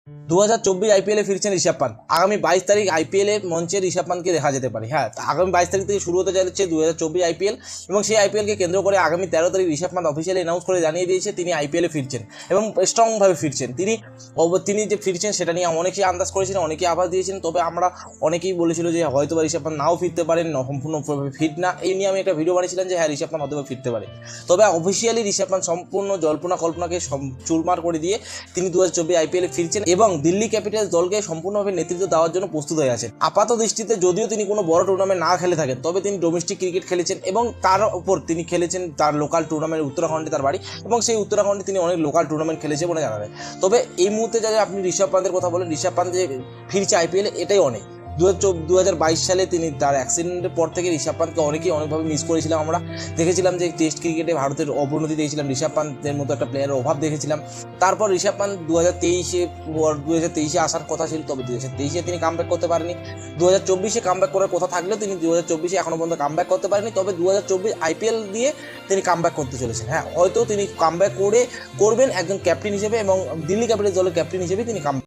2024 আইপিএলে ফিরছেন ঋষভ পান্ত। আগামী 22 তারিখ আইপিএলে মঞ্চে ঋষভ পান্তকে দেখা যেতে পারে। হ্যাঁ, আগামী 22 তারিখ থেকে শুরু হতে যাচ্ছে 2024 আইপিএল এবং সেই আইপিএলকে কেন্দ্র করে আগামী 13 তারিখ ঋষভ পান্ত অফিসিয়ালি অ্যানাউন্স করে জানিয়ে দিয়েছে তিনি আইপিএলে ফিরছেন এবং স্ট্রংভাবে ফিরছেন। তিনি যে ফিরছেন সেটা নিয়ে অনেকেই আন্দাজ করেছিলেন, অনেকেই আভাস দিয়েছেন, তবে আমরা অনেকেই বলেছিল যে হয়তো বা ঋষভ পান্ত নাও ফিরতে পারেন, সম্পূর্ণভাবে ফিট না। এই নিয়ে আমি একটা ভিডিও বানিয়েছিলাম যে হ্যাঁ, ঋষভ পান্ত হয়তো ফিরতে পারে। তবে অফিসিয়ালি ঋষভ পান্ত সম্পূর্ণ জল্পনা কল্পনাকে চুরমার করে দিয়ে তিনি 2024 আইপিএলে ফিরছেন এবং দিল্লি ক্যাপিটালস দলকে সম্পূর্ণভাবে নেতৃত্ব দেওয়ার জন্য প্রস্তুত হয়ে আছেন। আপাত দৃষ্টিতে যদিও তিনি কোনো বড় টুর্নামেন্ট না খেলে থাকেন, তবে তিনি ডোমেস্টিক ক্রিকেট খেলেছেন এবং তার উপর তিনি খেলেছেন তার লোকাল টুর্নামেন্ট, উত্তরাখণ্ডে তার বাড়ি, এবং সেই উত্তরাখণ্ডে তিনি অনেক লোকাল টুর্নামেন্ট খেলেছে বলে জানা যায়। তবে এই মুহূর্তে যদি আপনি ঋষভ পান্তের কথা বলেন, ঋষভ পান্ত যে ফিরছে আইপিএলে এটাই অনেক। 2022 সালে তিনি তার অ্যাক্সিডেন্টের পর থেকে ঋষভ পান্তকে অনেকভাবে মিস করেছিলাম। আমরা দেখেছিলাম যে টেস্ট ক্রিকেটে ভারতের অবনতি দেখেছিলাম, ঋষভ পান্তের মতো একটা প্লেয়ারের অভাব দেখেছিলাম। তারপর ঋষভ পান্ত 2023-এ আসার কথা ছিল, তবে 2023-এ তিনি কামব্যাক করতে পারেনি। 2024-এ কামব্যাক করার কথা থাকলেও তিনি 2024-এ এখনও পর্যন্ত কামব্যাক করতে পারেনি। তবে 2024 আইপিএল দিয়ে তিনি কামব্যাক করতে চলেছেন। হ্যাঁ, হয়তো তিনি কামব্যাক করবেন একজন ক্যাপ্টেন হিসেবে এবং দিল্লি ক্যাপিটালস দলের ক্যাপ্টেন হিসেবে তিনি কামব্যাক